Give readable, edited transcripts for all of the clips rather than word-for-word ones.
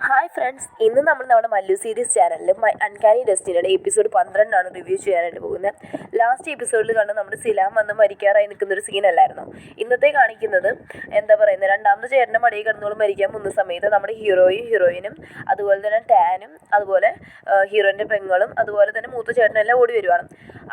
Hi friends, ഇന്ന് നമ്മൾ നമ്മുടെ മല്ലു സീരീസ് ചാനലിൽ അൺകാനി ഡെസ്റ്റിനിയുടെ എപ്പിസോഡ് 12 റിവ്യൂ ചെയ്യാനായിട്ട് പോകുന്നത്. ലാസ്റ്റ് എപ്പിസോഡിൽ കണ്ട് നമ്മുടെ സിലാം വന്ന് മരിക്കാറായി നിൽക്കുന്നൊരു സീനല്ലായിരുന്നു. ഇന്നത്തെ കാണിക്കുന്നത് രണ്ടാമത്തെ ചേട്ടൻ്റെ മടിയിൽ കിടന്നോളം മരിക്കാൻ പോകുന്ന സമയത്ത് നമ്മുടെ ഹീറോയിനും അതുപോലെ തന്നെ ടാനും അതുപോലെ ഹീറോയിൻ്റെ പെങ്ങളും അതുപോലെ തന്നെ മൂത്ത ചേട്ടനെല്ലാം ഓടി വരുവാണ്.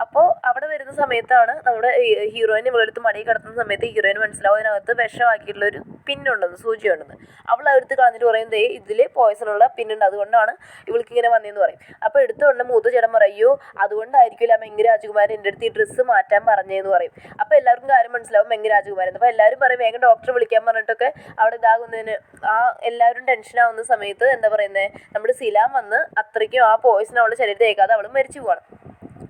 അപ്പോൾ അവിടെ വരുന്ന സമയത്താണ് നമ്മുടെ ഹീറോയിൻ ഇവളെടുത്ത് മടിയിൽ കിടത്തുന്ന സമയത്ത് ഹീറോയിന് മനസ്സിലാവും അതിനകത്ത് വിഷമാക്കിയിട്ടുള്ളൊരു പിന്നുണ്ടെന്ന്, സൂചിയുണ്ടെന്ന്. അവൾ എടുത്ത് കളഞ്ഞിട്ട് പറയും, ദേ ഇതിൽ പോയ്സണുള്ള പിന്നുണ്ട്, അതുകൊണ്ടാണ് ഇവൾക്ക് ഇങ്ങനെ വന്നതെന്ന് പറയും. അപ്പോൾ എടുത്തുകൊണ്ട് മൂത്ത ചേട്ടൻ പറയോ, അതുകൊണ്ടായിരിക്കില്ല മെങ്ങ് രാജകുമാരൻ എൻ്റെ അടുത്ത് ഈ ഡ്രസ്സ് മാറ്റാൻ പറഞ്ഞതെന്ന് പറയും. അപ്പോൾ എല്ലാവർക്കും കാര്യം മനസ്സിലാവും മെങ്ങ് രാജകുമാരൻ. അപ്പോൾ എല്ലാവരും പറയും വേഗം ഡോക്ടറെ വിളിക്കാൻ പറഞ്ഞിട്ടൊക്കെ അവിടെ ഇതാകുന്നതിന് എല്ലാവരും ടെൻഷനാവുന്ന സമയത്ത് നമ്മുടെ സിലാം വന്ന് അത്രയ്ക്കും ആ പോയ്സൺ അവളുടെ ശരീരത്തിൽ ഏക്കാതെ അവൾ മരിച്ചു പോവാണ്.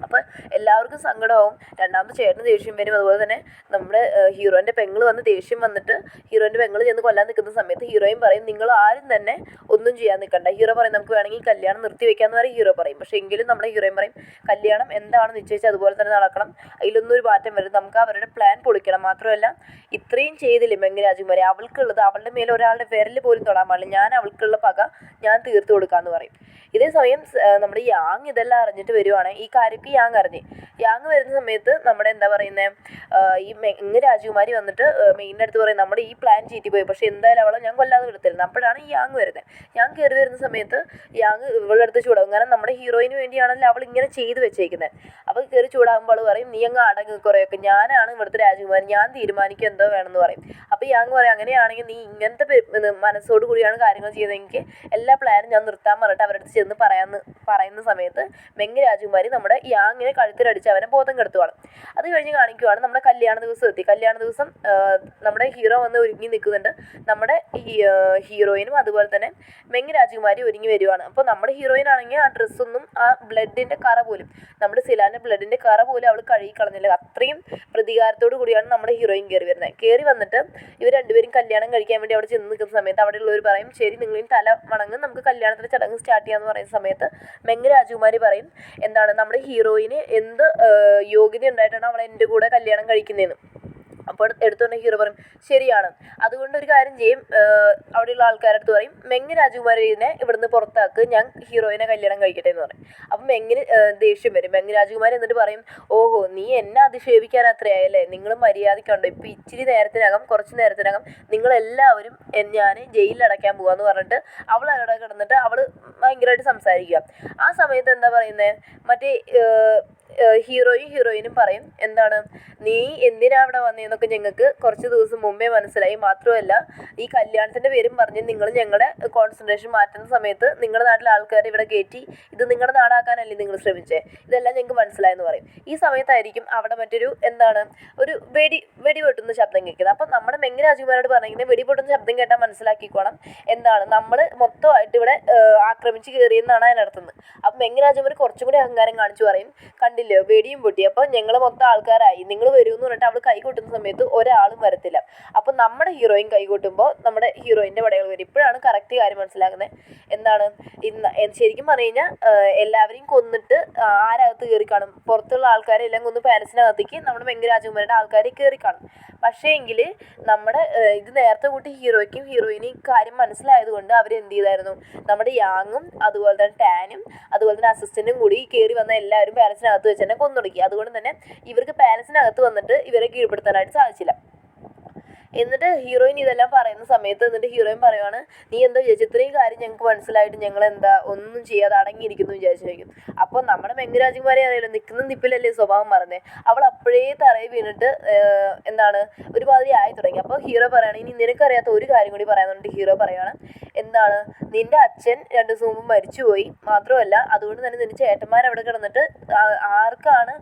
അപ്പോൾ എല്ലാവർക്കും സങ്കടമാവും. രണ്ടാമത്തെ ചേട്ടന് ദേഷ്യം വരും. അതുപോലെ തന്നെ നമ്മുടെ ഹീറോയിൻ്റെ പെങ്ങൾ വന്ന് ദേഷ്യം വന്നിട്ട് ഹീറോയിൻ്റെ പെങ്ങൾ ചെന്ന് കൊല്ലാൻ നിൽക്കുന്ന സമയത്ത് ഹീറോയിൻ പറയും, നിങ്ങൾ ആരും തന്നെ ഒന്നും ചെയ്യാൻ നിൽക്കണ്ട. ഹീറോ പറയും, നമുക്ക് വേണമെങ്കിൽ കല്യാണം നിർത്തി വെക്കാമെന്ന് പറയും ഹീറോ പറയും. പക്ഷേ എങ്കിലും നമ്മുടെ ഹീറോയിൻ പറയും, കല്യാണം എന്താണ് നിശ്ചയിച്ചാൽ അതുപോലെ തന്നെ നടക്കണം, അതിലൊന്നും ഒരു മാറ്റം വരും, നമുക്ക് അവരുടെ പ്ലാൻ പൊളിക്കണം. മാത്രമല്ല ഇത്രയും ചെയ്തില്ലേ മെങ്ങ് രാജകുമാരി, അവൾക്കുള്ളത് അവളുടെ മേലെ ഒരാളുടെ വിരൽ പോലും തൊടാൻ പാടില്ല, ഞാൻ അവൾക്കുള്ള പക ഞാൻ തീർത്തു കൊടുക്കാമെന്ന് പറയും. ഇതേ സമയം നമ്മുടെ യാങ് ഇതെല്ലാം അറിഞ്ഞിട്ട് വരുവാണ്. ഈ കാര്യമൊക്കെ യാങ് അറിഞ്ഞ് വരുന്ന സമയത്ത് നമ്മുടെ ഈ മെങ്ങ് രാജകുമാരി വന്നിട്ട് മെയിൻ്റെ അടുത്ത് പറയും, നമ്മുടെ ഈ പ്ലാൻ ചീറ്റിപ്പോയി, പക്ഷേ എന്തായാലും അവളെ ഞാൻ കൊല്ലാതെ വിടത്തില്ല. അപ്പോഴാണ് ഈ യാങ് വരുന്നത്. യാങ് കയറി വരുന്ന സമയത്ത് യാങ് ഇവളുടെ അടുത്ത് ചൂടാകും. കാരണം നമ്മുടെ ഹീറോയിന് വേണ്ടിയാണല്ലോ അവൾ ഇങ്ങനെ ചെയ്ത് വെച്ചേക്കുന്നത്. അപ്പോൾ കയറി ചൂടാകുമ്പോൾ അവൾ പറയും, നീ അങ്ങ് അടങ്ങ് കുറേയൊക്കെ, ഞാനാണ് ഇവിടുത്തെ രാജകുമാരി, ഞാൻ തീരുമാനിക്കും എന്തോ വേണമെന്ന് പറയും. അപ്പോൾ യാങ് പറയും, അങ്ങനെയാണെങ്കിൽ നീ ഇങ്ങനത്തെ മനസ്സോട് കൂടിയാണ് കാര്യങ്ങൾ ചെയ്തതെങ്കിൽ എല്ലാ പ്ലാനും ഞാൻ നിർത്താൻ പറഞ്ഞിട്ട് അവരുടെ അടുത്ത് ചെന്ന് പറയുന്ന സമയത്ത് മെങ്ങ് രാജകുമാരി നമ്മുടെ യാങ്ങിനെ കഴുത്തിലടിച്ച് അവനെ ബോധം കെടുത്തുവാണ്. അത് കഴിഞ്ഞ് കാണിക്കുവാണ് നമ്മുടെ കല്യാണ ദിവസം എത്തി. കല്യാണ ദിവസം നമ്മുടെ ഹീറോ വന്ന് ഒരുങ്ങി നിൽക്കുന്നുണ്ട്. നമ്മുടെ ഹീറോയിനും അതുപോലെ തന്നെ മെങ്ങ് രാജകുമാരി ഒരുങ്ങി വരുവാണ്. അപ്പോൾ നമ്മുടെ ഹീറോയിൻ ആണെങ്കിൽ ആ ഡ്രസ്സൊന്നും ആ ബ്ലഡിൻ്റെ കറ പോലും, നമ്മുടെ സിലാൻ്റെ ബ്ലഡിൻ്റെ കറ പോലും അവൾ കഴുകി കളഞ്ഞില്ല. അത്രയും പ്രതികാരത്തോടു കൂടിയാണ് നമ്മുടെ ഹീറോയിൻ കയറി വന്നിട്ട് ഇവർ രണ്ടുപേരും കല്യാണം കഴിക്കാൻ വേണ്ടി അവിടെ ചെന്ന് നിൽക്കുന്ന സമയത്ത് അവിടെയുള്ളവർ പറയും, ശരി നിങ്ങളും തല വണങ്ങും, നമുക്ക് കല്യാണത്തിൻ്റെ ചടങ്ങ് സ്റ്റാർട്ട് ചെയ്യാമെന്ന് പറയുന്ന സമയത്ത് മെങ്ങ് രാജകുമാരി പറയും, നമ്മുടെ ഹീറോയിന് എന്ത് യോഗ്യത ഉണ്ടായിട്ടാണ് അവൾ എൻ്റെ കൂടെ കല്യാണം കഴിക്കുന്നതെന്ന്. അപ്പോൾ എടുത്തുകൊണ്ട് ഹീറോ പറയും, ശരിയാണ്, അതുകൊണ്ട് ഒരു കാര്യം ചെയ്യും, അവിടെയുള്ള ആൾക്കാരുടെ അടുത്ത് പറയും, മെങ്ങ് രാജകുമാരിനെ ഇവിടുന്ന് പുറത്താക്ക്, ഞാൻ ഹീറോയിനെ കല്യാണം കഴിക്കട്ടെ എന്ന് പറയും. അപ്പം മെങ്ങിന് ദേഷ്യം വരും. മെങ്ങ് രാജകുമാരി എന്നിട്ട് പറയും, ഓഹോ നീ എന്നെ അധിക്ഷേപിക്കാൻ അത്രയായല്ലേ, നിങ്ങൾ മര്യാദയ്ക്കുണ്ടോ, ഇപ്പോൾ ഇച്ചിരി നേരത്തിനകം കുറച്ച് നേരത്തിനകം നിങ്ങളെല്ലാവരും ഞാൻ ജയിലിൽ അടയ്ക്കാൻ പോകാമെന്ന് പറഞ്ഞിട്ട് അവൾ അവിടെ കിടന്നിട്ട് അവൾ ഭയങ്കരമായിട്ട് സംസാരിക്കുക. ആ സമയത്ത് മറ്റേ ഹീറോയിനും പറയും, നീ എന്തിനാ അവിടെ വന്നതെന്നൊക്കെ ഞങ്ങൾക്ക് കുറച്ച് ദിവസം മുമ്പേ മനസ്സിലായി. മാത്രമല്ല ഈ കല്യാണത്തിൻ്റെ പേരും പറഞ്ഞ് നിങ്ങൾ ഞങ്ങളുടെ കോൺസെൻട്രേഷൻ മാറ്റുന്ന സമയത്ത് നിങ്ങളുടെ നാട്ടിലെ ആൾക്കാരെ ഇവിടെ കയറ്റി ഇത് നിങ്ങളുടെ നാടാക്കാനല്ലേ നിങ്ങൾ ശ്രമിച്ചേ, ഇതെല്ലാം ഞങ്ങൾക്ക് മനസ്സിലായെന്ന് പറയും. ഈ സമയത്തായിരിക്കും അവിടെ മറ്റൊരു ഒരു വെടി പൊട്ടുന്ന ശബ്ദം കേൾക്കുന്നത്. അപ്പം നമ്മുടെ മെങ്ങ് രാജകുമാരോട് പറഞ്ഞിങ്ങനെ വെടി പൊട്ടുന്ന ശബ്ദം കേട്ടാൽ മനസ്സിലാക്കിക്കോണം നമ്മൾ മൊത്തമായിട്ട് ഇവിടെ ആക്രമിച്ച് കയറിയെന്നാണ് അതിനർത്ഥം. അപ്പം മെങ്ങ് രാജകുമാരി കുറച്ചും കൂടി അഹങ്കാരം കാണിച്ചു പറയും, കണ്ടില്ലേ വെടിയും പൊട്ടി, അപ്പോൾ ഞങ്ങൾ മൊത്തം ആൾക്കാരായി, നിങ്ങൾ വരുമെന്ന് പറഞ്ഞിട്ട് അവൾ കൈ കൊട്ടുന്ന സമയത്ത് ഒരാളും വരത്തില്ല. അപ്പോൾ നമ്മുടെ ഹീറോയിൻ കൈ കൊട്ടുമ്പോൾ നമ്മുടെ ഹീറോയിൻ്റെ പടകൾ വരും. ഇപ്പോഴാണ് കറക്റ്റ് കാര്യം മനസ്സിലാക്കുന്നത്. ശരിക്കും പറഞ്ഞു കഴിഞ്ഞാൽ എല്ലാവരെയും കൊന്നിട്ട് ആരകത്ത് കയറി കാണും, പുറത്തുള്ള ആൾക്കാരെല്ലാം കൊന്ന് പാലസിനകത്തേക്ക് നമ്മുടെ മെങ്ങ് രാജകുമാരിയുടെ ആൾക്കാർ കയറി കാണും. പക്ഷേ എങ്കിൽ നമ്മുടെ ഇത് നേരത്തെ കൂട്ടി ഹീറോയ്ക്കും ഹീറോയിനും കാര്യം മനസ്സിലായതുകൊണ്ട് അവർ എന്ത് ചെയ്തായിരുന്നു, നമ്മുടെ യാങ്ങും അതുപോലെ തന്നെ ടാനും അതുപോലെ തന്നെ അസിസ്റ്റൻറ്റും കൂടി കയറി വന്ന എല്ലാവരും പാലസിനകത്ത് വെച്ച് തന്നെ കൊന്നൊടുക്കി. അതുകൊണ്ട് തന്നെ ഇവർക്ക് പാലസിനകത്ത് വന്നിട്ട് ഇവരെ കീഴ്പ്പെടുത്താനായിട്ട് സാധിച്ചില്ല. എന്നിട്ട് ഹീറോയിൻ ഇതെല്ലാം പറയുന്ന സമയത്ത് ഹീറോയിൻ പറയുവാണ്, നീ എന്താ വിചാരിച്ചു, ഇത്രയും കാര്യം ഞങ്ങൾക്ക് മനസ്സിലായിട്ട് ഞങ്ങൾ ഒന്നും ചെയ്യാതെ അടങ്ങിയിരിക്കുന്നു വിചാരിച്ചു. അപ്പോൾ നമ്മുടെ മെങ്ങ് രാജകുമാരി അറിയില്ല, നിൽക്കുന്ന നിപ്പിലല്ലേ സ്വഭാവം പറഞ്ഞേ, അവൾ അപ്പോഴേ തറയിൽ വീണിട്ട് ഒരുമാതിരി ആയി തുടങ്ങി. അപ്പോൾ ഹീറോ പറയുകയാണ്, ഇനി നിനക്കറിയാത്ത ഒരു കാര്യം കൂടി പറയാനുണ്ട്. ഹീറോ പറയുകയാണ്, നിൻ്റെ അച്ഛൻ 2 ദിവസം മുമ്പ് മരിച്ചുപോയി, മാത്രമല്ല അതുകൊണ്ട് തന്നെ നിൻ്റെ ചേട്ടന്മാരവിടെ കിടന്നിട്ട് ആർക്കാണ്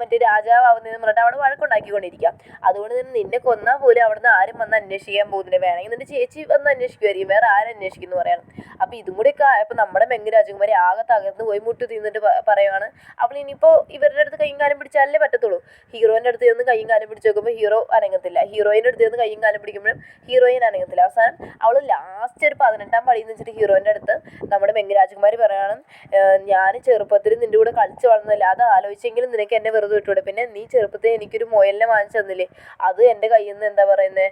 മറ്റേ രാജാവാകുന്നതെന്ന് പറഞ്ഞിട്ട് അവിടെ വഴക്കുണ്ടാക്കിക്കൊണ്ടിരിക്കുക. അതുകൊണ്ട് തന്നെ നിന്നെ കൊന്നാൽ പോലും അവിടുന്ന് ആരും വന്ന് അന്വേഷിക്കാൻ പോകുന്നില്ല, വേണമെങ്കിൽ നിൻ്റെ ചേച്ചി വന്ന് അന്വേഷിക്കുമായിരിക്കും, വേറെ ആരും അന്വേഷിക്കുന്നു പറയാണ്. അപ്പോൾ ഇതും കൂടിയൊക്കെ ആയപ്പോൾ നമ്മുടെ മെങ്ങ് രാജകുമാരി ആകെ തകർന്ന് പോയി മുട്ടു തിന്നിട്ട് പറയുവാണ്, അവൾ ഇനിയിപ്പോൾ ഇവരുടെ അടുത്ത് കൈയും കാലം പിടിച്ചാലേ പറ്റത്തുള്ളൂ. ഹീറോയിൻ്റെ അടുത്ത് ചെന്ന് കൈയും കാലം പിടിച്ച് നോക്കുമ്പോൾ ഹീറോ അനങ്ങത്തില്ല, ഹീറോയിൻ്റെ അടുത്ത് ചെന്ന് കൈയും കാലം പിടിക്കുമ്പോഴും ഹീറോയിൻ അനങ്ങത്തില്ല. അവസാനം ദെൻ അവൾ ലാസ്റ്റ് ഒരു 18ാം പടിയെന്ന് വെച്ചിട്ട് ഹീറോയിൻ്റെ അടുത്ത് നമ്മുടെ മെങ് രാജകുമാരി പറയാണ്, ഞാൻ ചെറുപ്പത്തിൽ നിൻ്റെ കൂടെ കളിച്ച് വളർന്നില്ല, അത് ആലോചിച്ചെങ്കിലും നിനക്ക് എന്നെ വെറുതെ വിട്ടൂടെ, പിന്നെ നീ ചെറുപ്പത്തിൽ എനിക്കൊരു മുയലിനെ വാങ്ങിച്ചു തന്നില്ലേ, അത് എൻ്റെ കയ്യിൽ നിന്ന് എന്താ പറയുന്നത്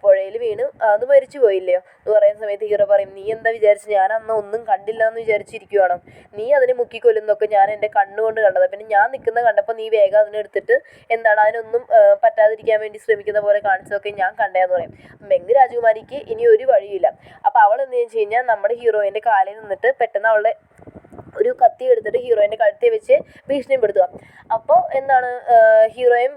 പുഴയിൽ വീണ് അത് മരിച്ചു പോയില്ലയോ എന്ന് പറയുന്ന സമയത്ത് ഹീറോ പറയും, നീ എന്താ വിചാരിച്ച് ഞാൻ അന്ന് ഒന്നും കണ്ടില്ല എന്ന് വിചാരിച്ചിരിക്കുവാണോ, നീ അതിനെ മുക്കിക്കൊല്ലുന്നൊക്കെ ഞാൻ എൻ്റെ കണ്ണുകൊണ്ട് കണ്ടത്, പിന്നെ ഞാൻ നിൽക്കുന്ന കണ്ടപ്പോൾ നീ വേഗം അതിനെടുത്തിട്ട് എന്താണ് അതിനൊന്നും പറ്റാതിരിക്കാൻ വേണ്ടി ശ്രമിക്കുന്ന പോലെ കാണിച്ചതൊക്കെ ഞാൻ കണ്ടേന്ന് പറയും. മെങ് രാജകുമാരിക്ക് ഇനി ഒരു വഴിയില്ല. അപ്പോൾ അവൾ എന്ത് വെച്ച് കഴിഞ്ഞാൽ നമ്മുടെ ഹീറോയിൻ്റെ കാലിൽ നിന്നിട്ട് പെട്ടെന്ന് അവളുടെ ഒരു കത്തി എടുത്തിട്ട് ഹീറോയിൻ്റെ കഴുത്തിൽ വെച്ച് ഭീഷണിപ്പെടുത്തുക. അപ്പോൾ എന്താണ് ഹീറോയും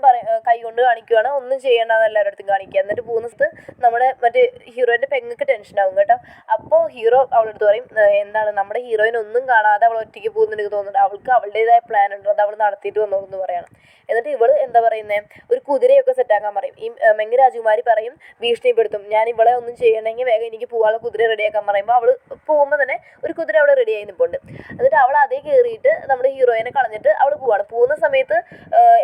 കൈ കൊണ്ട് കാണിക്കുകയാണ്, ഒന്നും ചെയ്യേണ്ടെന്ന് എല്ലാവരുടെ അടുത്തും കാണിക്കുക. എന്നിട്ട് പോകുന്ന സ്ഥലത്ത് നമ്മുടെ മറ്റേ ഹീറോയിൻ്റെ പെങ്ങൾക്ക് ടെൻഷനാവും കേട്ടോ. അപ്പോൾ ഹീറോ അവളുടെ അടുത്ത് പറയും, എന്താണ് നമ്മുടെ ഹീറോയിൻ ഒന്നും കാണാതെ അവൾ ഒറ്റയ്ക്ക് പോകുന്ന എനിക്ക് തോന്നുന്നുണ്ട്, അവൾക്ക് അവളുടേതായ പ്ലാൻ ഉണ്ട്, അത് അവൾ നടത്തിയിട്ട് വന്നോളൂ എന്ന് പറയണം. എന്നിട്ട് ഇവള് എന്താ പറയുന്നത് ഒരു കുതിരയൊക്കെ സെറ്റാക്കാൻ പറയും. ഈ മെങ് രാജകുമാരി പറയും, ഭീഷണിപ്പെടുത്തും, ഞാൻ ഇവളെ ഒന്നും ചെയ്യണമെങ്കിൽ വേഗം എനിക്ക് പോകാനുള്ള കുതിര റെഡിയാക്കാൻ പറയുമ്പോൾ അവൾ പോകുമ്പോൾ തന്നെ ഒരു കുതിര അവിടെ റെഡിയായി നിൽപ്പുണ്ട്. എന്നിട്ട് അവൾ അതേ കയറിയിട്ട് നമ്മുടെ ഹീറോയിനെ കളഞ്ഞിട്ട് അവൾ പോവാണ്. പോകുന്ന സമയത്ത്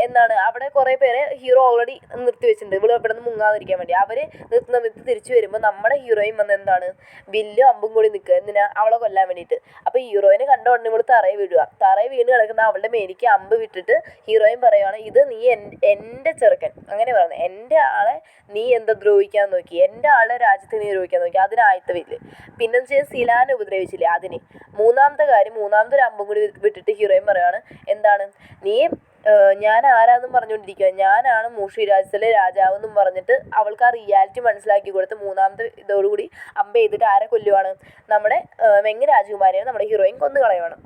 എന്താണ് അവിടെ കുറേ പേരെ ഹീറോ ഓൾറെഡി നിർത്തി വെച്ചിട്ടുണ്ട് ഇവൾ ഇവിടെ നിന്ന് മുങ്ങാതിരിക്കാൻ വേണ്ടി. അവർ നിർത്തുന്ന സമയത്ത് തിരിച്ചു വരുമ്പോൾ നമ്മുടെ ഹീറോയിൻ വന്ന് എന്താണ് വില്ലും അമ്പും കൂടി നിൽക്കുക, എന്തിനാ അവളെ കൊല്ലാൻ വേണ്ടിയിട്ട്. അപ്പോൾ ഹീറോയിനെ കണ്ട ഉടനെ ഇവൾ തറയിൽ വീഴുക. തറയിൽ വീണ് കിടക്കുന്ന അവളുടെ മേലേക്ക് അമ്പ് വിട്ടിട്ട് ഹീറോയിൻ പറയുകയാണ്, ഇത് നീ എൻ്റെ ചെറുക്കൻ, അങ്ങനെ പറയുന്നത്, എൻ്റെ ആളെ നീ എന്താ ദ്രോഹിക്കാൻ നോക്കി, എൻ്റെ ആളെ രാജ്യത്ത് നീ ദ്രോഹിക്കാൻ നോക്കി, അതിനായിട്ട് വില്ല്. പിന്നെ വെച്ചാൽ സിലാനെ ഉപദ്രവിച്ചില്ലേ അതിന്. മൂന്നാമത്തെ കാര്യം, മൂന്നാമത്തെ ഒരു അമ്പും കൂടി വിട്ടിട്ട് ഹീറോയിൻ പറയുകയാണ്, എന്താണ് നീ ഞാൻ ആരാന്നും പറഞ്ഞുകൊണ്ടിരിക്കുക, ഞാനാണ് മൂഷി രാജ്യത്തിലെ രാജാവെന്നും പറഞ്ഞിട്ട് അവൾക്ക് ആ റിയാലിറ്റി മനസ്സിലാക്കി കൊടുത്ത് മൂന്നാമത്തെ ഇതോടുകൂടി അമ്പ് ചെയ്തിട്ട് ആരെ കൊല്ലുവാണ്, നമ്മുടെ മെങ് രാജകുമാരിയെ നമ്മുടെ ഹീറോയിൻ കൊന്നു കളയുവാണ്.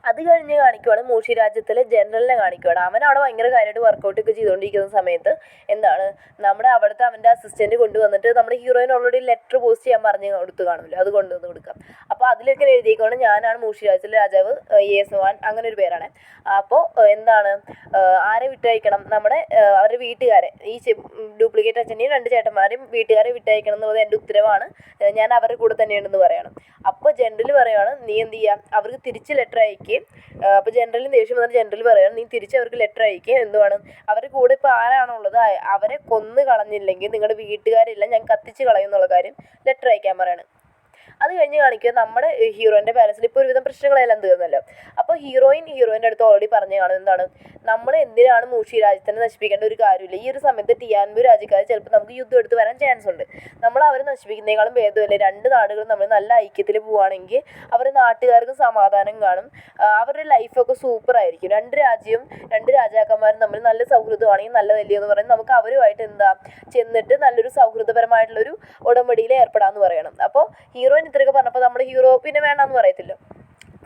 അത് കഴിഞ്ഞ് കാണിക്കുവാണ് മൂഷി രാജ്യത്തിലെ ജനറലിനെ കാണിക്കുവാണ്. അവൻ അവിടെ ഭയങ്കര കാര്യമായിട്ട് വർക്കൗട്ടൊക്കെ ചെയ്തുകൊണ്ടിരിക്കുന്ന സമയത്ത് എന്താണ് നമ്മുടെ അവിടുത്തെ അവൻ്റെ അസിസ്റ്റൻറ്റ് കൊണ്ടുവന്നിട്ട് നമ്മുടെ ഹീറോയിൻ ഓൾറെഡി ലെറ്റർ പോസ്റ്റ് ചെയ്യാൻ പറഞ്ഞ് കൊടുത്ത് കാണില്ല, അത് കൊണ്ടുവന്ന് കൊടുക്കാം. അപ്പോൾ അതിലൊക്കെ എഴുതിയേക്കാണ്, ഞാനാണ് മൂഷി രാജ്യത്തിലെ രാജാവ് യേസുവാൻ, അങ്ങനെ ഒരു പേരാണ്. അപ്പോൾ എന്താണ് ആരെ വിട്ടയക്കണം, നമ്മുടെ അവരുടെ വീട്ടുകാരെ, ഈ ഡ്യൂപ്ലിക്കേറ്റ് അച്ഛനെയും 2 ചേട്ടന്മാരെയും വീട്ടുകാരെ വിട്ടയക്കണം എന്നുള്ളത് എൻ്റെ ഉത്തരവാണ്, ഞാൻ അവരുടെ കൂടെ തന്നെയുണ്ടെന്ന് പറയണം. അപ്പോൾ ജനറൽ പറയുകയാണ്, നീ എന്ത് ചെയ്യാം അവർക്ക് തിരിച്ച് ലെറ്റർ അയക്കുകയും. അപ്പോൾ ജനറലിന് ദേഷ്യം വന്നിട്ട് ജനറൽ പറയുകയാണ്, നീ തിരിച്ച് അവർക്ക് ലെറ്റർ അയക്കുകയും എന്തുവാണ് അവരുടെ കൂടെ ഇപ്പോൾ ആരാണുള്ളത് അവരെ കൊന്നു കളഞ്ഞില്ലെങ്കിൽ നിങ്ങളുടെ വീട്ടുകാരെല്ലാം ഞാൻ കത്തിച്ച് കളയും എന്നുള്ള കാര്യം ലെറ്റർ അയക്കാൻ പറയാണ്. അത് കഴിഞ്ഞ് കാണിക്കുക നമ്മുടെ ഹീറോയിൻ്റെ പാരൻസിൽ ഇപ്പോൾ ഒരുവിധം പ്രശ്നങ്ങളെല്ലാം തീർന്നല്ലോ. അപ്പോൾ ഹീറോയിൻ്റെ അടുത്ത് ഓൾറെഡി പറഞ്ഞു കാണും, എന്താണ് നമ്മൾ എന്തിനാണ് മൂഷി രാജ്യത്തിനെ നശിപ്പിക്കേണ്ട ഒരു കാര്യമില്ല, ഈ ഒരു സമയത്ത് ടിയാൻബു രാജ്യക്കാർ ചിലപ്പോൾ നമുക്ക് യുദ്ധം എടുത്ത് വരാൻ ചാൻസ് ഉണ്ട്, നമ്മൾ അവരെ നശിപ്പിക്കുന്നതിനേക്കാളും ഭേദമല്ലേ 2 നാടുകളും നമ്മൾ നല്ല ഐക്യത്തിൽ പോവുകയാണെങ്കിൽ അവരുടെ നാട്ടുകാർക്ക് സമാധാനം കാണും, അവരുടെ ലൈഫൊക്കെ സൂപ്പറായിരിക്കും, 2 രാജ്യവും 2 രാജാക്കന്മാരും തമ്മിൽ നല്ല സൗഹൃദമാണെങ്കിൽ നല്ലതല്ലേ എന്ന് പറയുന്നത്, നമുക്ക് അവരുമായിട്ട് എന്താ ചെന്നിട്ട് നല്ലൊരു സൗഹൃദപരമായിട്ടുള്ളൊരു ഉടമ്പടിയിൽ ഏർപ്പെടാമെന്ന് പറയണം. അപ്പോൾ ഹീറോയിൻ ഇത്രയൊക്കെ പറഞ്ഞപ്പോൾ നമ്മുടെ ഹീറോ പിന്നെ വേണമെന്ന് പറയത്തില്ല.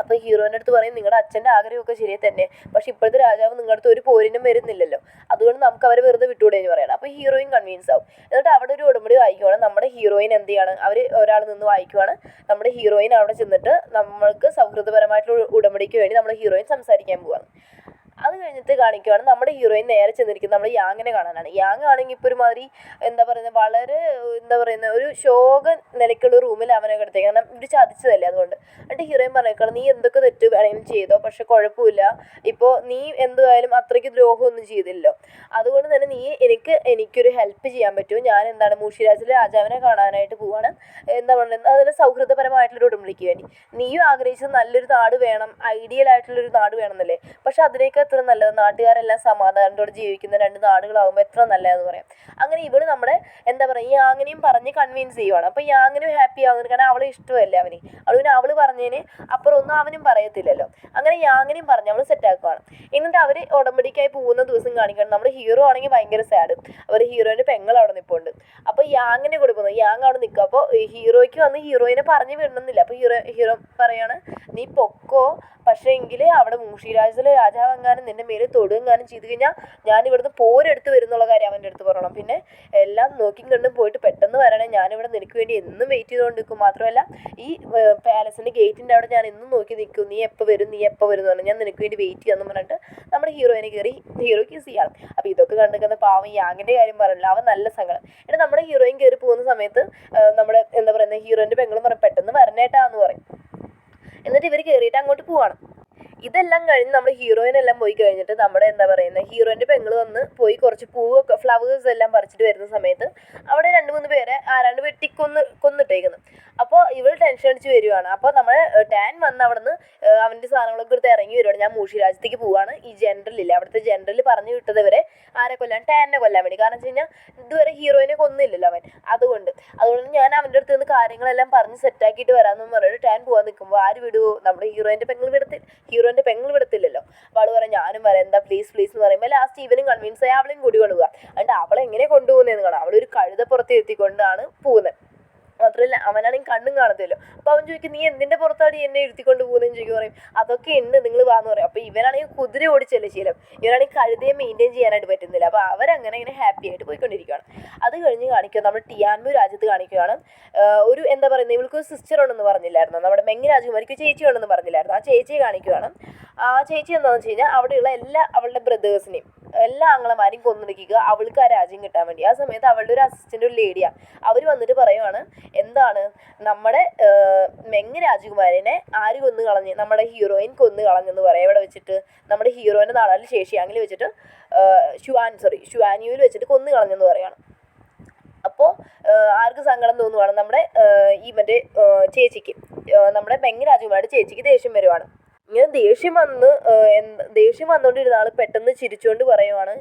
അപ്പോൾ ഹീറോയിൻ്റെ അടുത്ത് പറയും, നിങ്ങളുടെ അച്ഛൻ്റെ ആഗ്രഹമൊക്കെ ശരിയെ തന്നെ, പക്ഷെ ഇപ്പോഴത്തെ രാജാവ് നിങ്ങളുടെ അടുത്ത് ഒരു പോരിനും വരുന്നില്ലല്ലോ, അതുകൊണ്ട് നമുക്ക് അവരെ വെറുതെ വിട്ടുകൂടെ എന്ന് പറയണം. അപ്പോൾ ഹീറോയിൻ കൺവിൻസ് ആവും. എന്നിട്ട് അവിടെ ഒരു ഉടമ്പടി വായിക്കുവാണ്. നമ്മുടെ ഹീറോയിൻ എന്ത് ചെയ്യാണ്, അവർ ഒരാൾ നിന്ന് വായിക്കുവാണ്. നമ്മുടെ ഹീറോയിൻ അവിടെ ചെന്നിട്ട് നമ്മൾക്ക് സൗഹൃദപരമായിട്ടുള്ള ഉടമ്പടിക്ക് വേണ്ടി നമ്മുടെ ഹീറോയിൻ സംസാരിക്കാൻ പോവാണ്. അത് കഴിഞ്ഞിട്ട് കാണിക്കുവാണ് നമ്മുടെ ഹീറോയിൻ നേരെ ചെന്നിരിക്കുന്നത് നമ്മൾ യാങ്ങിനെ കാണാനാണ്. യാങ് ആണെങ്കിൽ ഇപ്പോൾ ഒരുമാതിരി എന്താ പറയുന്നത് വളരെ എന്താ പറയുന്നത് ഒരു ശോക നിലയ്ക്കുള്ള റൂമിൽ അവനെ കിടത്തേക്ക്, കാരണം ഇവർ ചതിച്ചതല്ലേ അതുകൊണ്ട്. എന്നിട്ട് ഹീറോയിൻ പറഞ്ഞേക്കണം, നീ എന്തൊക്കെ തെറ്റ് വേണമെങ്കിലും ചെയ്തോ, പക്ഷെ കുഴപ്പമില്ല, ഇപ്പോൾ നീ എന്തായാലും അത്രയ്ക്ക് ദ്രോഹമൊന്നും ചെയ്തില്ലല്ലോ, അതുകൊണ്ട് തന്നെ നീ എനിക്കൊരു ഹെൽപ്പ് ചെയ്യാൻ പറ്റുമോ, ഞാൻ എന്താണ് മൂഷി രാജ്യത്തിലെ രാജാവിനെ കാണാനായിട്ട് പോവാണ്, എന്താ പറയുന്നത് അതിന് സൗഹൃദപരമായിട്ടുള്ളൊരു ഉടമ്പടിക്ക് വേണ്ടി. നീയും ആഗ്രഹിച്ചത് നല്ലൊരു നാട് വേണം, ഐഡിയൽ ആയിട്ടുള്ളൊരു നാട് വേണമെന്നല്ലേ, പക്ഷെ അതിനേക്ക് എത്ര നല്ലത്, നാട്ടുകാരെല്ലാം സമാധാനത്തോടെ ജീവിക്കുന്ന 2 നാടുകളാകുമ്പോൾ എത്ര നല്ലതെന്ന് പറയാം. അങ്ങനെ ഇവള് നമ്മുടെ എന്താ പറയുക ഈ യാങ്ങിനെയും പറഞ്ഞ് കൺവിൻസ് ചെയ്യുവാണ്. അപ്പോൾ യാങ്ങിനും ഹാപ്പി ആവുന്നത്, കാരണം അവളെ ഇഷ്ടമല്ലേ അവന്, അവള് പറഞ്ഞതിന് അപ്പുറം ഒന്നും അവനും പറയത്തില്ലല്ലോ. അങ്ങനെ യാങ്ങിനെയും പറഞ്ഞ് അവൾ സെറ്റാക്കുവാണ്. എന്നിട്ട് അവർ ഉടമ്പടിക്കായി പോകുന്ന ദിവസം കാണിക്കണം, നമ്മുടെ ഹീറോ ആണെങ്കിൽ ഭയങ്കര സാഡ്, അവർ ഹീറോയിൻ്റെ പെങ്ങൾ അവിടെ നിൽപ്പുണ്ട്. അപ്പോൾ യാങ്ങിനെ കൊടുക്കുന്നു, യാങ് അവിടെ നിൽക്കുക. അപ്പോൾ ഹീറോയ്ക്ക് വന്ന് ഹീറോയിനെ പറഞ്ഞു വിടണമെന്നില്ല. അപ്പോൾ ഹീറോ പറയാണ്, നീ പൊക്കോ, പക്ഷേ എങ്കിൽ അവിടെ മൂഷി രാജ്യത്തിലെ രാജാവെങ്ങാനും നിൻ്റെ മേലെ തൊടുകെങ്ങാനും ചെയ്ത് കഴിഞ്ഞാൽ ഞാൻ ഇവിടുന്ന് പോരെടുത്ത് വരുന്നുള്ള കാര്യം അവൻ്റെ അടുത്ത് പറയണം. പിന്നെ എല്ലാം നോക്കിയും കണ്ടും പോയിട്ട് പെട്ടെന്ന് വരണേ, ഞാനിവിടെ നിനക്ക് വേണ്ടി എന്നും വെയിറ്റ് ചെയ്തുകൊണ്ട് നിൽക്കും, മാത്രമല്ല ഈ പാലസിൻ്റെ ഗേറ്റിൻ്റെ അവിടെ ഞാൻ എന്നും നോക്കി നിൽക്കും, നീ എപ്പോൾ വരും എന്ന് പറഞ്ഞാൽ ഞാൻ നിനക്ക് വേണ്ടി വെയിറ്റ് ചെയ്യാമെന്ന് പറഞ്ഞിട്ട് നമ്മുടെ ഹീറോയിനെ കയറി ഹീറോ കിസ് ചെയ്യണം. അപ്പോൾ ഇതൊക്കെ കണ്ടിരിക്കുന്ന പാവം യാങ്ങിൻ്റെ കാര്യം പറഞ്ഞില്ല, അവൻ നല്ല സങ്കടം. എന്നിട്ട് നമ്മുടെ ഹീറോയിൻ കയറി പോകുന്ന സമയത്ത് നമ്മുടെ എന്താ പറയുന്നത് ഹീറോയിൻ്റെ പെങ്ങളും പറയും, പെട്ടെന്ന് വരണേട്ടാന്ന് പറയും. എന്നിട്ട് ഇവർ കയറിയിട്ട് അങ്ങോട്ട് പോവാണ്. ഇതെല്ലാം കഴിഞ്ഞ് നമ്മുടെ ഹീറോയിനെല്ലാം പോയി കഴിഞ്ഞിട്ട് നമ്മുടെ എന്താ പറയുന്നത് ഹീറോയിൻ്റെ പെങ്ങൾ വന്ന് പോയി കുറച്ച് പൂവൊക്കെ ഫ്ലവേഴ്സ് എല്ലാം പറിച്ചിട്ട് വരുന്ന സമയത്ത് അവിടെ 2-3 പേരെ ആരാണ്ട് കൊന്നിട്ടേക്കുന്നു. അപ്പോൾ ഇവൾ ടെൻഷൻ അടിച്ച് വരുവാണ്. അപ്പോൾ നമ്മൾ ടാൻ വന്ന് അവിടെ നിന്ന് അവൻ്റെ സാധനങ്ങളൊക്കെ എടുത്ത് ഇറങ്ങി വരുവാണ്. ഞാൻ മൂഷി രാജ്യത്തേക്ക് പോവാണ്. ഈ ജനറലില്ല അവിടുത്തെ ജനറൽ പറഞ്ഞു വിട്ടത് ആരെ കൊല്ലാൻ, ടാനിനെ കൊല്ലാൻ വേണ്ടി. കാരണം വെച്ച് കഴിഞ്ഞാൽ ഇതുവരെ ഹീറോയിനെ കൊന്നില്ലല്ലോ അവൻ. അതുകൊണ്ട് ഞാൻ അവൻ്റെ അടുത്ത് നിന്ന് കാര്യങ്ങളെല്ലാം പറഞ്ഞ് സെറ്റാക്കിയിട്ട് വരാമെന്ന് പറഞ്ഞിട്ട് ടാൻ പോകാൻ നിൽക്കുമ്പോൾ ആര് വിടുവോ, നമ്മുടെ ഹീറോയിൻ്റെ പെങ്ങൾ വിടത്തില്ലല്ലോ. അപ്പോൾ അവൾ പറയാം ഞാനും വരാം, എന്താ പ്ലീസ് എന്ന് പറയുമ്പോൾ ലാസ്റ്റ് ഇവനും കൺവിൻസ് ആയി അവളെയും കൂടി കൊണ്ടുപോകുക. എന്നിട്ട് അവളെ എങ്ങനെ കൊണ്ടുപോകുന്നതെന്ന് കാണാം. അവളൊരു കഴുതപ്പുറത്ത് എത്തിക്കൊണ്ടാണ് പോകുന്നത്. മാത്രമല്ല അവനാണെങ്കിൽ കണ്ണും കാണത്തില്ലോ. അപ്പോൾ അവൻ ചോദിക്കും നീ എന്തിൻ്റെ പുറത്താടി എന്നെ ഇരുത്തിക്കൊണ്ട് പോകുന്നതെന്ന് ചോദിക്കും. പറയും അതൊക്കെ ഉണ്ട്, നിങ്ങൾ വാന്ന് പറയും. അപ്പോൾ ഇവനാണെങ്കിൽ കുതിര ഓടിച്ചല്ലേ ശീലം, ഇവനാണെങ്കിൽ കഴുതയെ മെയിൻറ്റെയിൻ ചെയ്യാനായിട്ട് പറ്റുന്നില്ല. അപ്പോൾ അവരങ്ങനെ ഹാപ്പി ആയിട്ട് പോയിക്കൊണ്ടിരിക്കുകയാണ്. അത് കഴിഞ്ഞ് കാണിക്കുക നമ്മുടെ ടിയാൻമു രാജ്യത്ത് കാണിക്കുകയാണ്. ഒരു എന്താ പറയുന്നത് ഇവൾക്ക് സിസ്റ്റർ ഉണ്ടെന്ന് പറഞ്ഞില്ലായിരുന്നു, നമ്മുടെ മെങ് രാജകുമാരിക്ക് ചേച്ചി ഉണ്ടെന്ന് പറഞ്ഞില്ലായിരുന്നു. ആ ചേച്ചിയെ കാണിക്കുകയാണ്. ആ ചേച്ചി എന്താണെന്ന് വെച്ച് കഴിഞ്ഞാൽ അവിടെയുള്ള അവളുടെ ബ്രദേഴ്സിനെയും എല്ലാ ആങ്ങളമാരെയും കൊന്നിടിക്കുക അവൾക്ക് ആ രാജ്യം കിട്ടാൻ വേണ്ടി. ആ സമയത്ത് അവളുടെ ഒരു അസിസ്റ്റൻ്റ് ഒരു ലേഡിയാണ്. അവർ വന്നിട്ട് പറയുവാണ് എന്താണ് നമ്മുടെ മെങ് രാജകുമാരനെ ആര് കൊന്നു കളഞ്ഞ്, നമ്മുടെ ഹീറോയിൻ കൊന്നു കളഞ്ഞെന്ന് പറയാം. ഇവിടെ വെച്ചിട്ട് നമ്മുടെ ഹീറോയിൻ്റെ നാടാൽ ശേഷിയാങ്കിൽ വെച്ചിട്ട് ഷുവാനിയിൽ വെച്ചിട്ട് കൊന്നു കളഞ്ഞെന്ന് പറയുകയാണ്. അപ്പോൾ ആർക്ക് സങ്കടം തോന്നുവാണ്, നമ്മുടെ ഇവൻ്റെ ചേച്ചിക്ക്, നമ്മുടെ മെങ് രാജകുമാരുടെ ചേച്ചിക്ക് ദേഷ്യം വരുവാണ്. ഇങ്ങനെ ദേഷ്യം വന്നുകൊണ്ടിരുന്ന ആൾ പെട്ടെന്ന് ചിരിച്ചുകൊണ്ട് പറയുവാണ്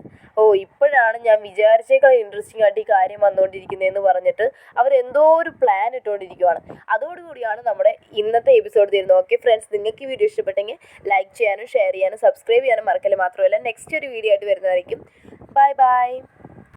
ഇപ്പോഴാണ് ഞാൻ വിചാരിച്ചേക്കാൾ ഇൻട്രസ്റ്റിംഗ് ആയിട്ട് ഈ കാര്യം വന്നുകൊണ്ടിരിക്കുന്നതെന്ന് പറഞ്ഞിട്ട് അവരെന്തോ ഒരു പ്ലാൻ ഇട്ടുകൊണ്ടിരിക്കുവാണ്. അതോടുകൂടിയാണ് നമ്മുടെ ഇന്നത്തെ എപ്പിസോഡ് തീരുന്നത്. ഓക്കെ ഫ്രണ്ട്സ്, നിങ്ങൾക്ക് ഈ വീഡിയോ ഇഷ്ടപ്പെട്ടെങ്കിൽ ലൈക്ക് ചെയ്യാനും ഷെയർ ചെയ്യാനും സബ്സ്ക്രൈബ് ചെയ്യാനും മറക്കല്. മാത്രമല്ല നെക്സ്റ്റ് ഒരു വീഡിയോ ആയിട്ട് വരുന്നതായിരിക്കും. ബൈ.